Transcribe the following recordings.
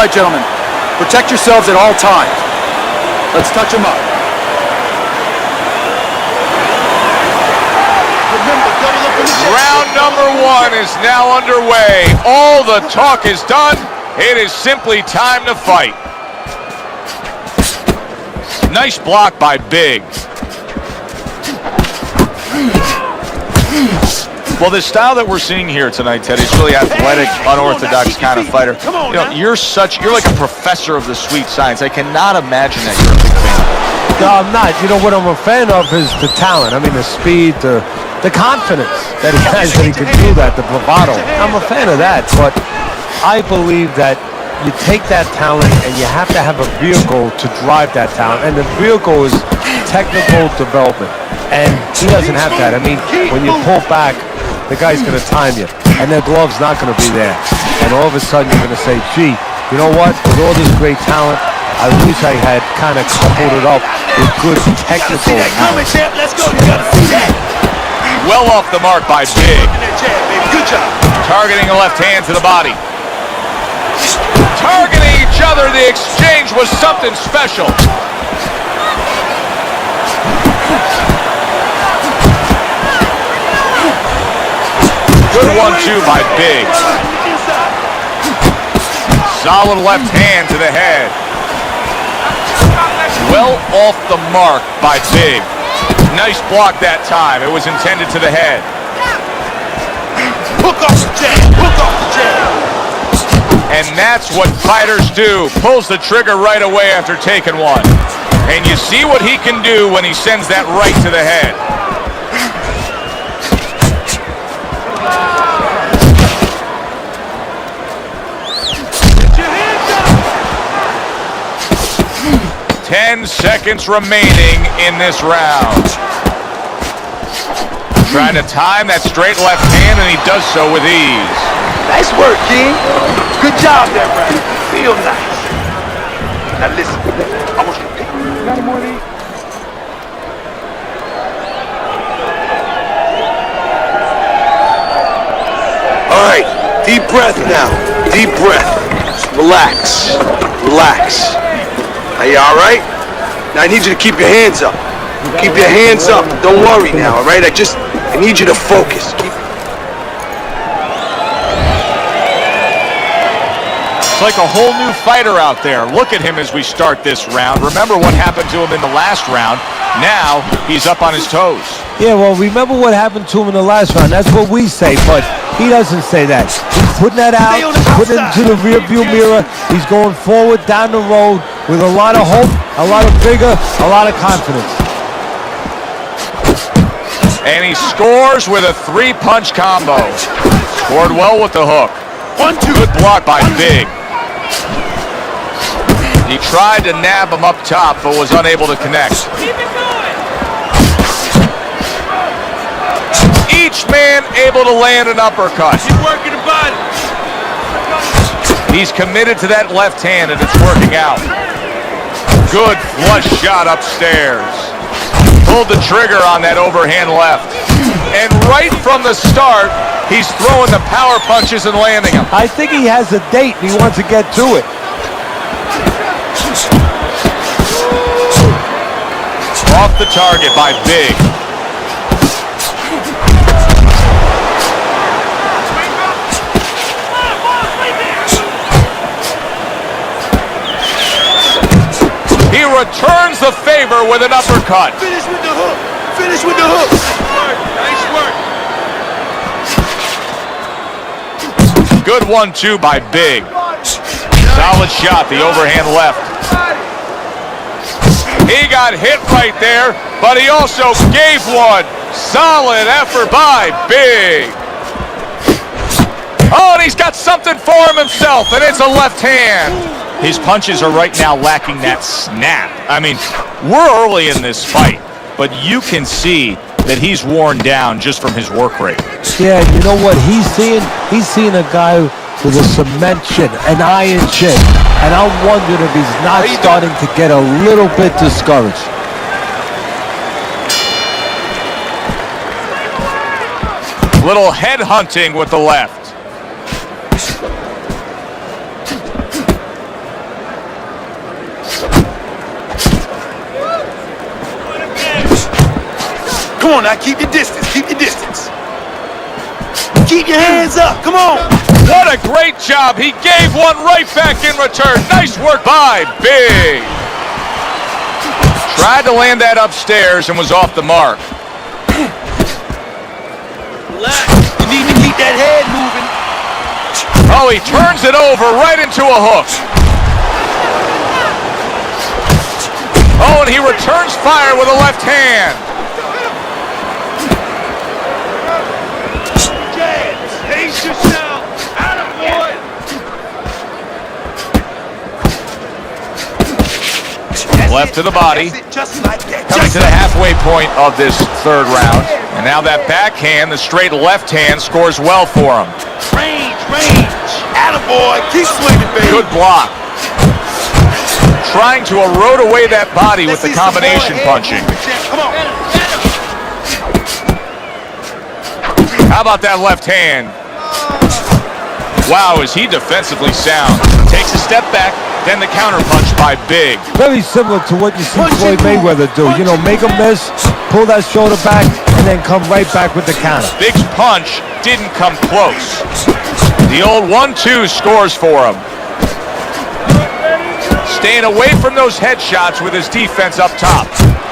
right, gentlemen. Protect yourselves at all times. Let's touch them up. Round number 1 is now underway. All the talk is done. It is simply time to fight. Nice block by Big. Well, the style that we're seeing here tonight, Ted, is really athletic, unorthodox kind of fighter. You know, you're like a professor of the sweet science. I cannot imagine that you're a big fan. No, I'm not. You know, what I'm a fan of is the talent. I mean, the speed, the confidence that he has that he can do that, the bravado. I'm a fan of that, but I believe that you take that talent and you have to have a vehicle to drive that talent, and the vehicle is technical development, and he doesn't have that. I mean, when you pull back, the guy's going to time you, and the glove's not going to be there, and all of a sudden you're going to say, gee, you know what, with all this great talent, I wish I had kind of coupled it up with good technical talent. Let's go. You gotta see that. Well off the mark by Big. Good job. Targeting a left hand to the body. Targeting each other, the exchange was something special. Good 1-2 by Big. Solid left hand to the head. Well off the mark by Big. Nice block that time. It was intended to the head. Hook off the jab. Hook off the jab. And that's what fighters do. Pulls the trigger right away after taking one. And you see what he can do when he sends that right to the head. Get your hands up. 10 seconds remaining in this round. Trying to time that straight left hand, and he does so with ease. Nice work, King. Good job there, brother. Feel nice. Now listen, I want you to pick. Got any more of these? All right, deep breath now. Deep breath. Just relax. Relax. Are you all right? Now I need you to keep your hands up. Keep your hands up. Don't worry now, all right? I need you to focus. It's like a whole new fighter out there. Look at him as we start this round. Remember what happened to him in the last round. Now he's up on his toes. Yeah, well, remember what happened to him in the last round. That's what we say, but he doesn't say that. He's putting that out, putting it into the rearview mirror. He's going forward down the road with a lot of hope, a lot of vigor, a lot of confidence. And he scores with a 3-punch combo. Scored well with the hook. 1-2. Good block by Big. He tried to nab him up top, but was unable to connect. Keep it going. Each man able to land an uppercut. Keep working the body. He's committed to that left hand, and it's working out. Good flush shot upstairs. Pulled the trigger on that overhand left. And right from the start, he's throwing the power punches and landing them. I think he has a date and he wants to get to it. Off the target by Big. He returns the favor with an uppercut. Finish with the hook. Finish with the hook. Nice work. Good 1-2 by Big. Solid shot, the overhand left. He got hit right there, but he also gave one. Solid effort by Big. Oh, and he's got something for him himself, and it's a left hand. His punches are right now lacking that snap. I mean, we're early in this fight, but you can see that he's worn down just from his work rate. Yeah, you know what he's seeing? He's seeing a guy with a cement chin, an iron chin. And I'm wondering if he's not starting to get a little bit discouraged. Little head hunting with the left. Come on now, keep your distance, keep your distance. Keep your hands up, come on. What a great job. He gave one right back in return. Nice work by Big. Tried to land that upstairs and was off the mark. Relax. You need to keep that head moving. Oh, he turns it over right into a hook. Oh, and he returns fire with a left hand. Pace yourself. Attaboy. Left to the body. Just like that. Coming to the halfway point of this third round. And now that backhand, the straight left hand, scores well for him. Range. Attaboy. Keep swinging, baby. Good block. Trying to erode away that body with the combination punching. Come on. How about that left hand? Wow, is he defensively sound. Takes a step back, then the counter punch by Big. Very similar to what you see Floyd Mayweather do. You know, make him miss, pull that shoulder back, and then come right back with the counter. Big's punch didn't come close. The old 1-2 scores for him. Staying away from those headshots with his defense up top.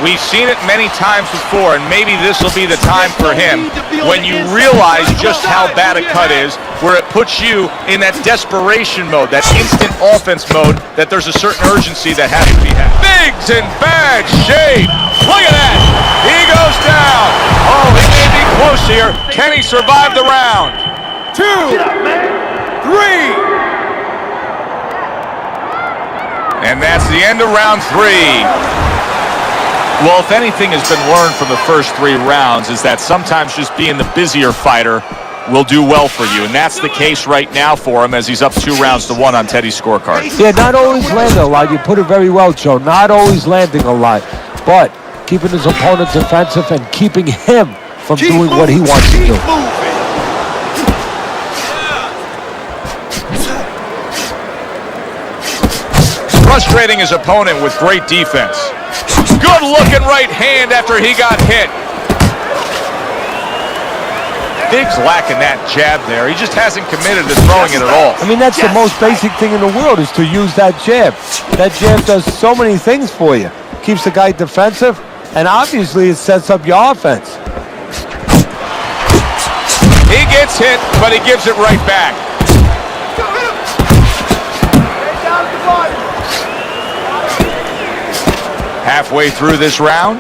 We've seen it many times before, and maybe this will be the time for him when you realize just how bad a cut is, where it puts you in that desperation mode, that instant offense mode, that there's a certain urgency that has to be had. Big's in bad shape. Look at that. He goes down. Oh, he may be close here. Can he survive the round? 2, 3. And that's the end of round 3. Well, if anything has been learned from the first 3 rounds is that sometimes just being the busier fighter will do well for you. And that's the case right now for him as he's up 2-1 on Teddy's scorecard. Yeah, not always landing a lot. You put it very well, Joe. Not always landing a lot, but keeping his opponent defensive and keeping him from doing what he wants to do. Frustrating his opponent with great defense. Good looking right hand after he got hit. Big's lacking that jab there. He just hasn't committed to throwing it at all. I mean, that's the most basic thing in the world is to use that jab. That jab does so many things for you. Keeps the guy defensive, and obviously it sets up your offense. He gets hit, but he gives it right back. Halfway through this round.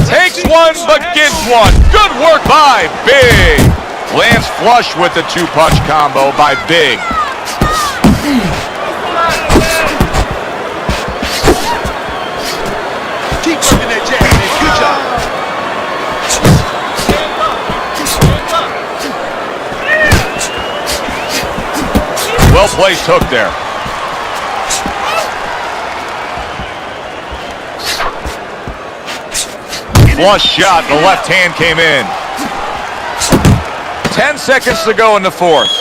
Takes one, but gives one. Good work by Big. Lands flush with the 2-punch combo by Big. Keep working that jab, man. Good job. Well placed hook there. Flush shot, the left hand came in. 10 seconds to go in the 4th.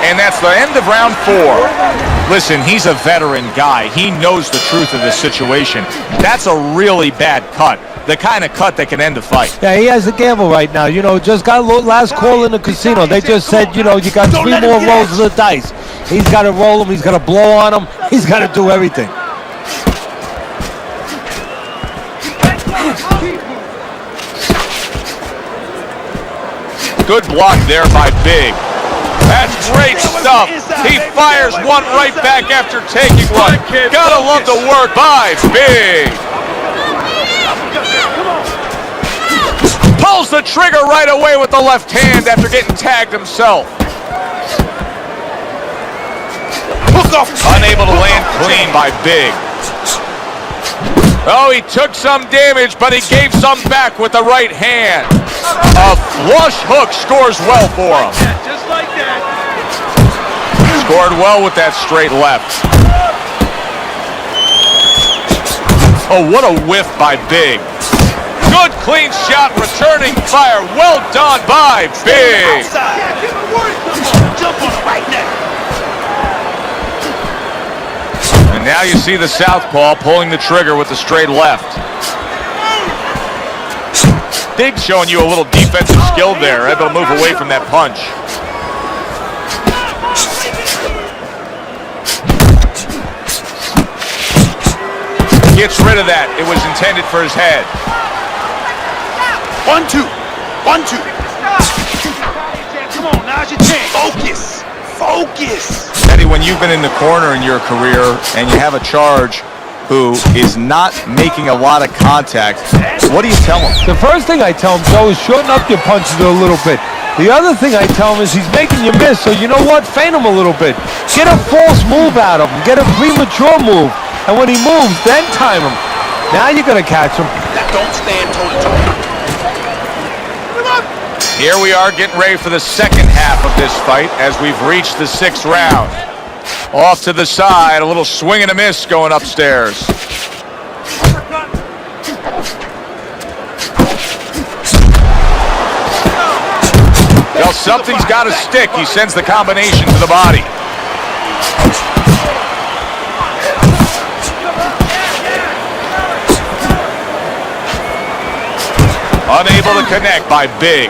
And that's the end of round 4. Listen, he's a veteran guy. He knows the truth of this situation. That's a really bad cut. The kind of cut that can end a fight. Yeah, he has a gamble right now. You know, just got last call in the casino. They just said, you know, you got 3 more rolls of the dice. He's got to roll them. He's got to blow on them. He's got to do everything. Good block there by Big. That's great stuff. He fires one right back after taking one. Gotta love the work by Big. Pulls the trigger right away with the left hand after getting tagged himself. Unable to land clean by Big. Oh, he took some damage, but he gave some back with the right hand. A flush hook scores well for him. Just like that. Scored well with that straight left. Oh, what a whiff by Big. Good clean shot, returning fire. Well done by Big. Jump on it right now. And now you see the southpaw pulling the trigger with the straight left. Big showing you a little defensive skill there, able to move away from that punch. Gets rid of that. It was intended for his head. 1-2. 1-2. Come on, now's your chance. Focus. Focus. Eddie, when you've been in the corner in your career and you have a charge who is not making a lot of contact, what do you tell him? The first thing I tell him, Joe, is shorten up your punches a little bit. The other thing I tell him is he's making you miss, so you know what? Feint him a little bit. Get a false move out of him. Get a premature move. And when he moves, then time him. Now you're going to catch him. Now don't stand toe-to-toe. Here we are getting ready for the second half of this fight as we've reached the 6th round. Off to the side, a little swing and a miss going upstairs. Well, something's got to stick. He sends the combination to the body. Unable to connect by Big.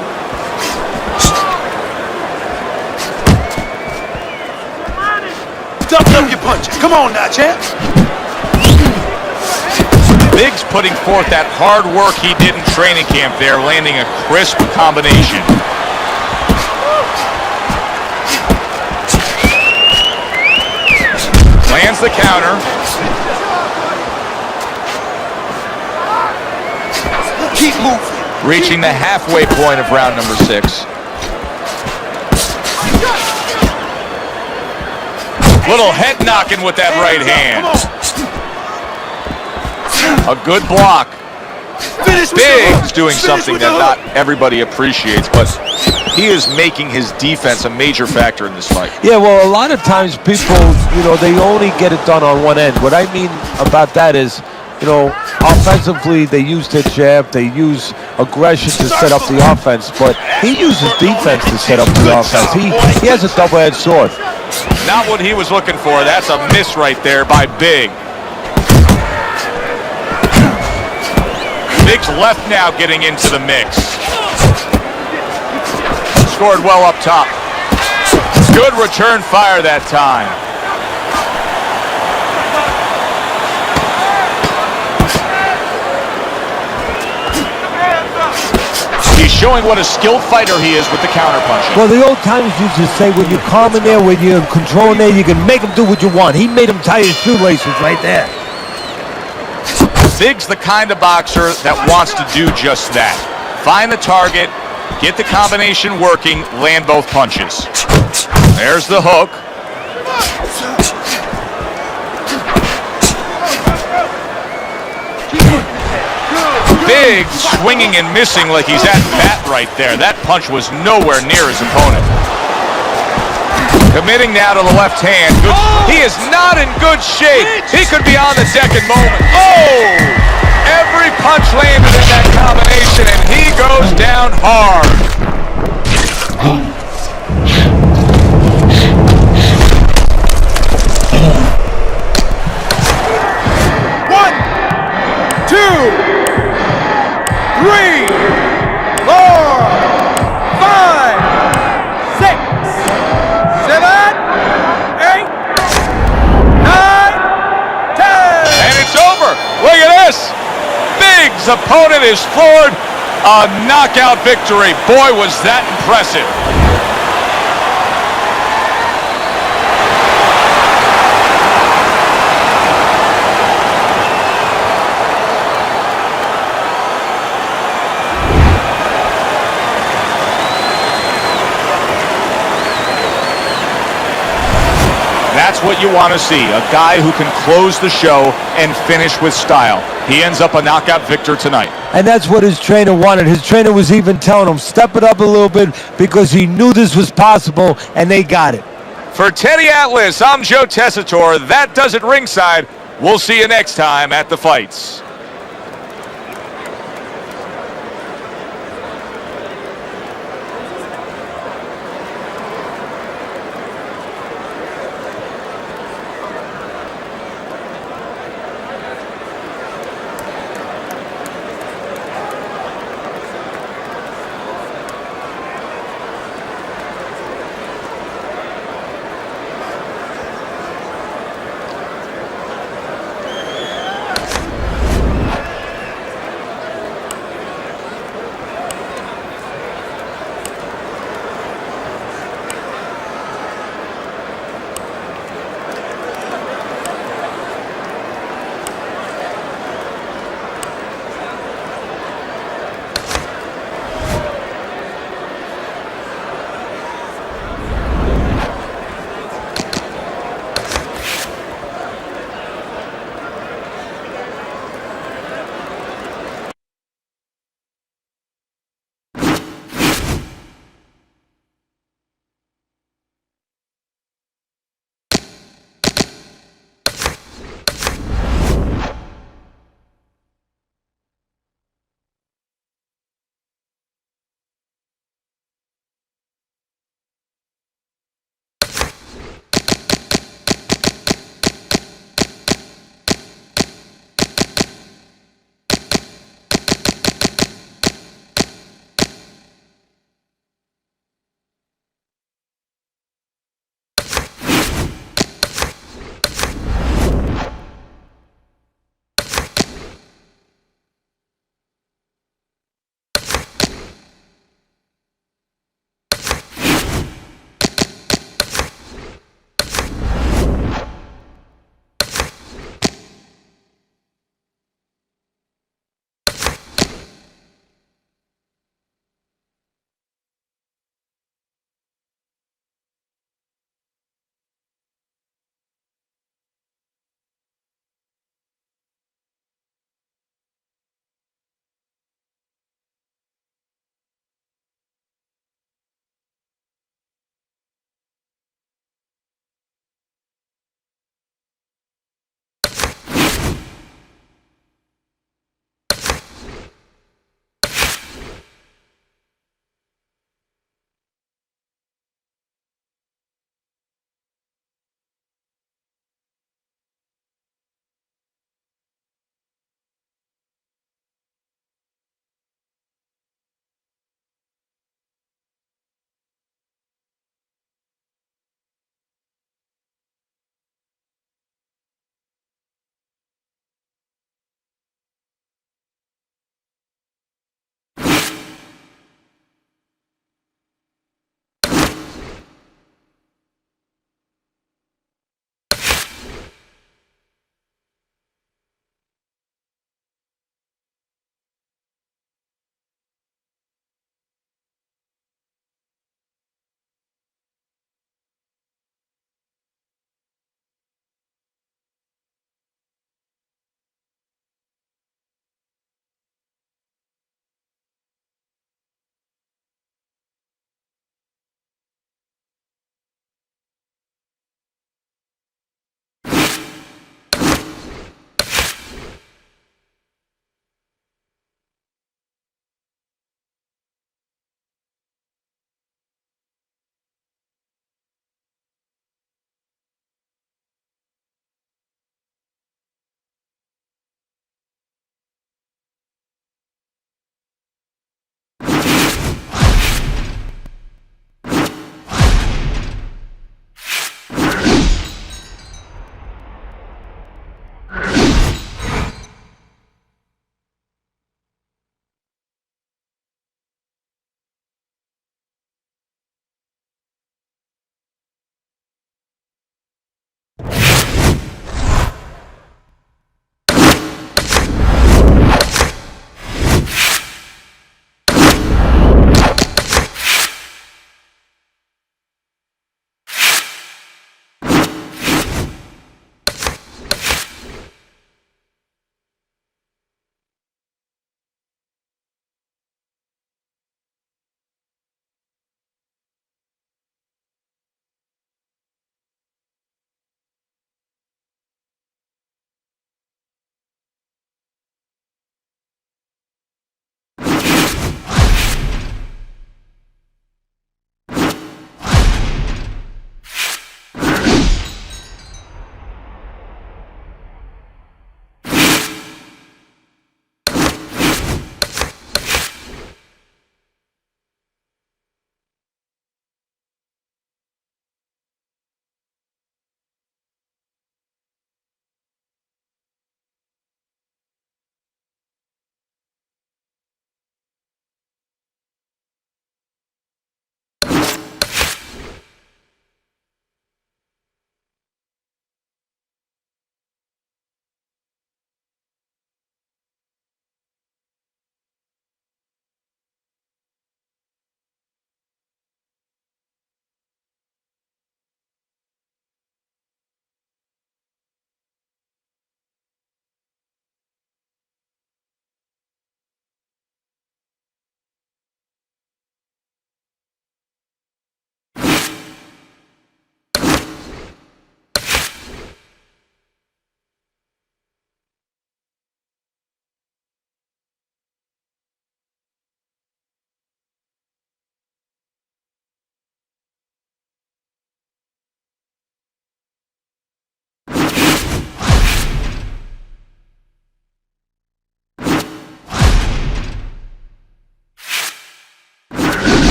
Double up your punches. Come on now, champ. Big's putting forth that hard work he did in training camp there, landing a crisp combination. Lands the counter. Keep moving. Reaching the halfway point of round number 6. Little head knocking with that right hand. A good block. Big's doing something that not everybody appreciates, but he is making his defense a major factor in this fight. Yeah, well, a lot of times people, they only get it done on one end. What I mean about that is, offensively, they use their jab, they use aggression to set up the offense, but he uses defense to set up the offense. He has a double-edged sword. Not what he was looking for. That's a miss right there by Big. Big's left now getting into the mix. Scored well up top. Good return fire that time. He's showing what a skilled fighter he is with the counterpunching. Well, the old timers used to say, when you're calm in there, when you're in control in there, you can make him do what you want. He made him tie his shoelaces right there. Big's the kind of boxer that wants to do just that. Find the target, get the combination working, land both punches. There's the hook. Big swinging and missing like he's at bat right there. That punch was nowhere near his opponent. Committing now to the left hand. He is not in good shape. He could be on the deck in moment. Oh! Every punch landed in that combination, and he goes down hard. One, two, 3, 4, 5, 6, 7, 8, 9, 10. And it's over. Look at this. Big's opponent is floored. A knockout victory. Boy, was that impressive. That's what you want to see, a guy who can close the show and finish with style. He ends up a knockout victor tonight. And that's what his trainer wanted. His trainer was even telling him, step it up a little bit, because he knew this was possible, and they got it. For Teddy Atlas, I'm Joe Tessitore. That does it ringside. We'll see you next time at the fights.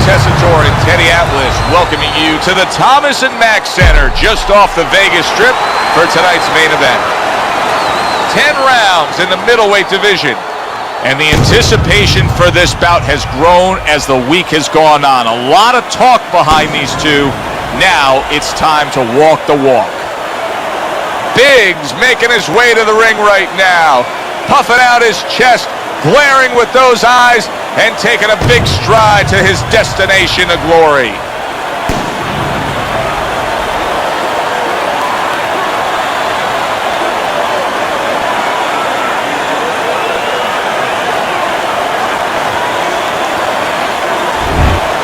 Tessitore and Teddy Atlas welcoming you to the Thomas & Mack Center just off the Vegas Strip for tonight's main event. 10 rounds in the middleweight division, and the anticipation for this bout has grown as the week has gone on. A lot of talk behind these two. Now it's time to walk the walk. Biggs making his way to the ring right now, puffing out his chest, glaring with those eyes, and taking a big stride to his destination of glory.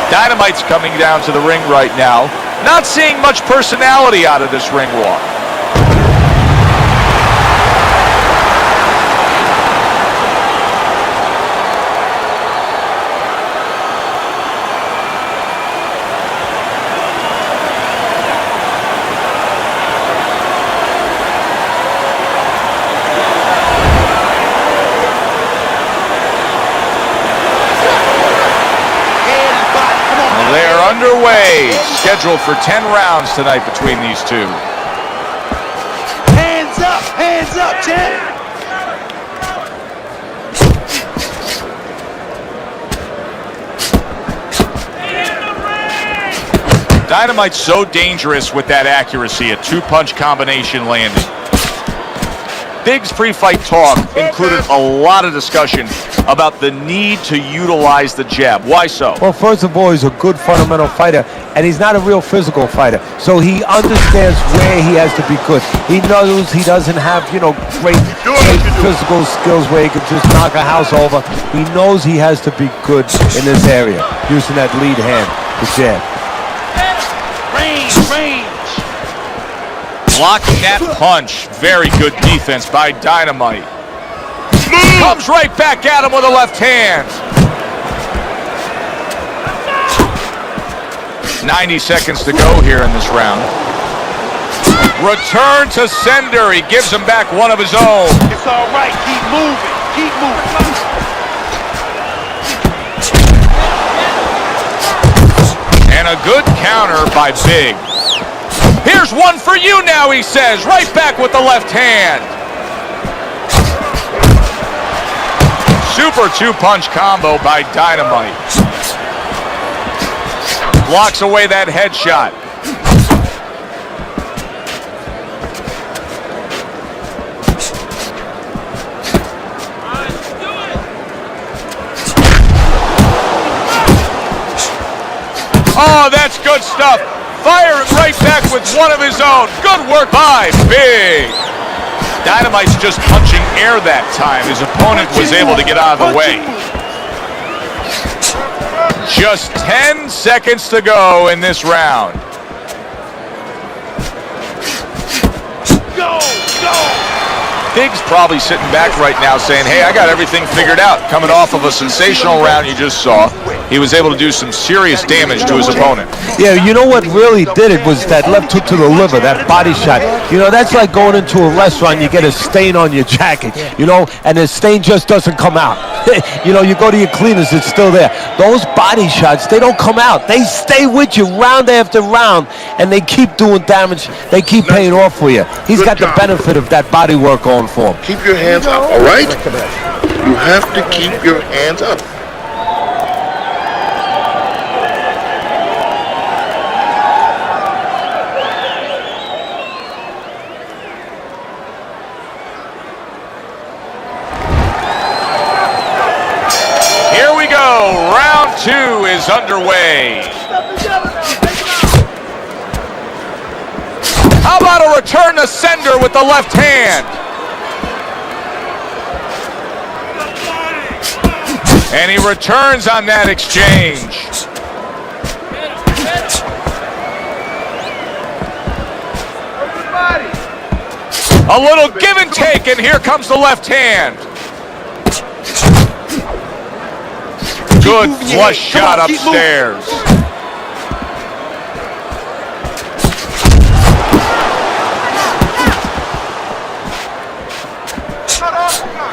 Dynamite's coming down to the ring right now. Not seeing much personality out of this ring walk. They're underway, scheduled for 10 rounds tonight between these two. Hands up, champ! Dynamite's so dangerous with that accuracy, a two-punch combination landing. Biggs' pre-fight talk included a lot of discussion about the need to utilize the jab. Why so? Well, first of all, he's a good fundamental fighter, and he's not a real physical fighter. So he understands where he has to be good. He knows he doesn't have, great physical skills where he can just knock a house over. He knows he has to be good in this area, using that lead hand, the jab. Range! Blocking that punch. Very good defense by Dynamite. Comes right back at him with a left hand. 90 seconds to go here in this round. Return to sender. He gives him back one of his own. It's all right. Keep moving. And a good counter by Biggs. Here's one for you now, he says. Right back with the left hand. Super two-punch combo by Dynamite. Blocks away that headshot. Oh, that's good stuff. Firing right back with one of his own. Good work by Big. Dynamite's just punching air that time. His opponent was able to get out of the way. Just 10 seconds to go in this round. Go! Biggs probably sitting back right now saying, hey, I got everything figured out. Coming off of a sensational round you just saw, he was able to do some serious damage to his opponent. Yeah, you know what really did it was that left hook to the liver, that body shot. That's like going into a restaurant, you get a stain on your jacket, and the stain just doesn't come out. You go to your cleaners, it's still there. Those body shots, they don't come out. They stay with you round after round, and they keep doing damage. They keep paying off for you. He's got the benefit of that body work on for him. Keep your hands up, all right? You have to keep your hands up. Here we go. Round 2 is underway. How about a return to sender with the left hand? And he returns on that exchange. A little give and take, and here comes the left hand. Good flush shot upstairs.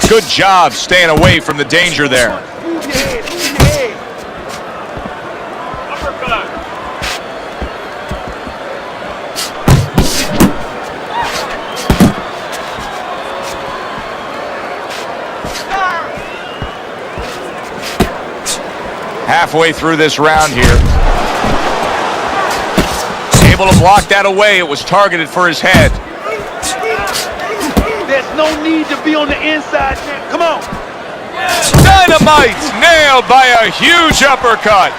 Good job staying away from the danger there. halfway through this round here. Able to block that away. It was targeted for his head. There's no need to be on the inside now. Come on. Dynamite nailed by a huge uppercut.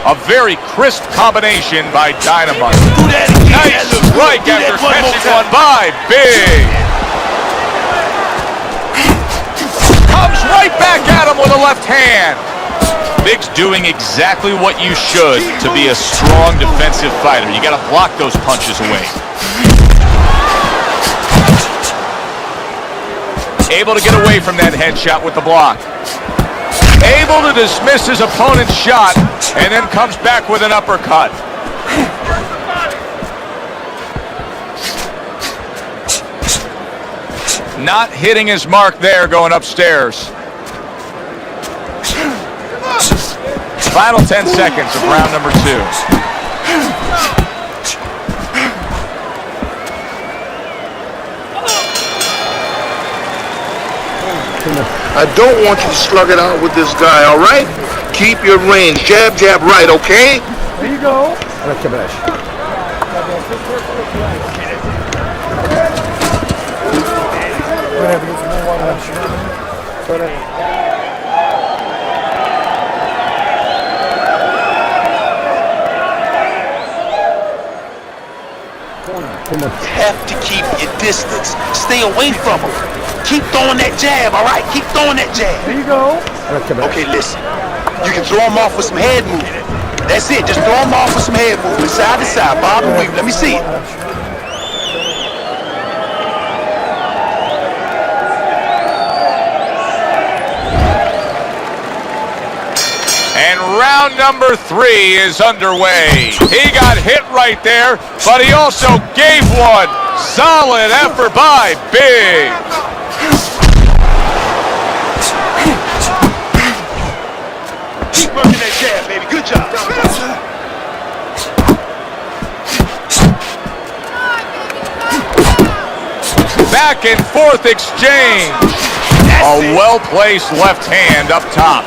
A very crisp combination by Dynamite. Do that again. Nice strike after catching one by Big. Comes right back at him with a left hand. Big's doing exactly what you should to be a strong defensive fighter. You got to block those punches away. Able to get away from that headshot with the block. Able to dismiss his opponent's shot and then comes back with an uppercut. Not hitting his mark there going upstairs. Final 10 seconds of round number 2. I don't want you to slug it out with this guy, all right? Keep your range. Jab, jab, right, okay? There you go. Have to keep your distance. Stay away from him. Keep throwing that jab, all right? Keep throwing that jab. There you go. Okay, listen. You can throw him off with some head movement. That's it. Just throw him off with some head movement, side to side, bob and weave. Let me see it. And round number 3 is underway. He got hit right there, but he also gave one. Solid effort by Big. Keep working that jab, baby. Good job. Back and forth exchange. A well-placed left hand up top.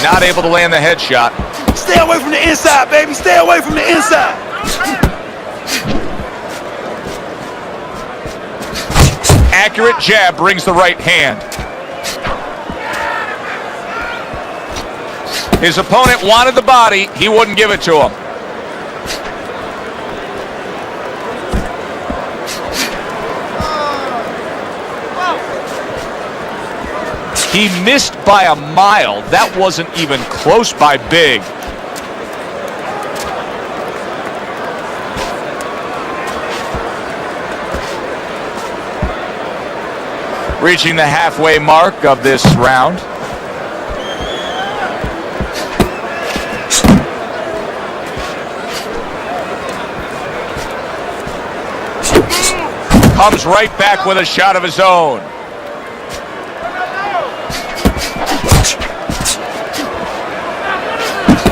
Not able to land the headshot. Stay away from the inside, baby. Stay away from the inside. Accurate jab brings the right hand. His opponent wanted the body. He wouldn't give it to him. He missed by a mile. That wasn't even close by Big. Reaching the halfway mark of this round. Comes right back with a shot of his own.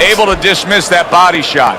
Able to dismiss that body shot.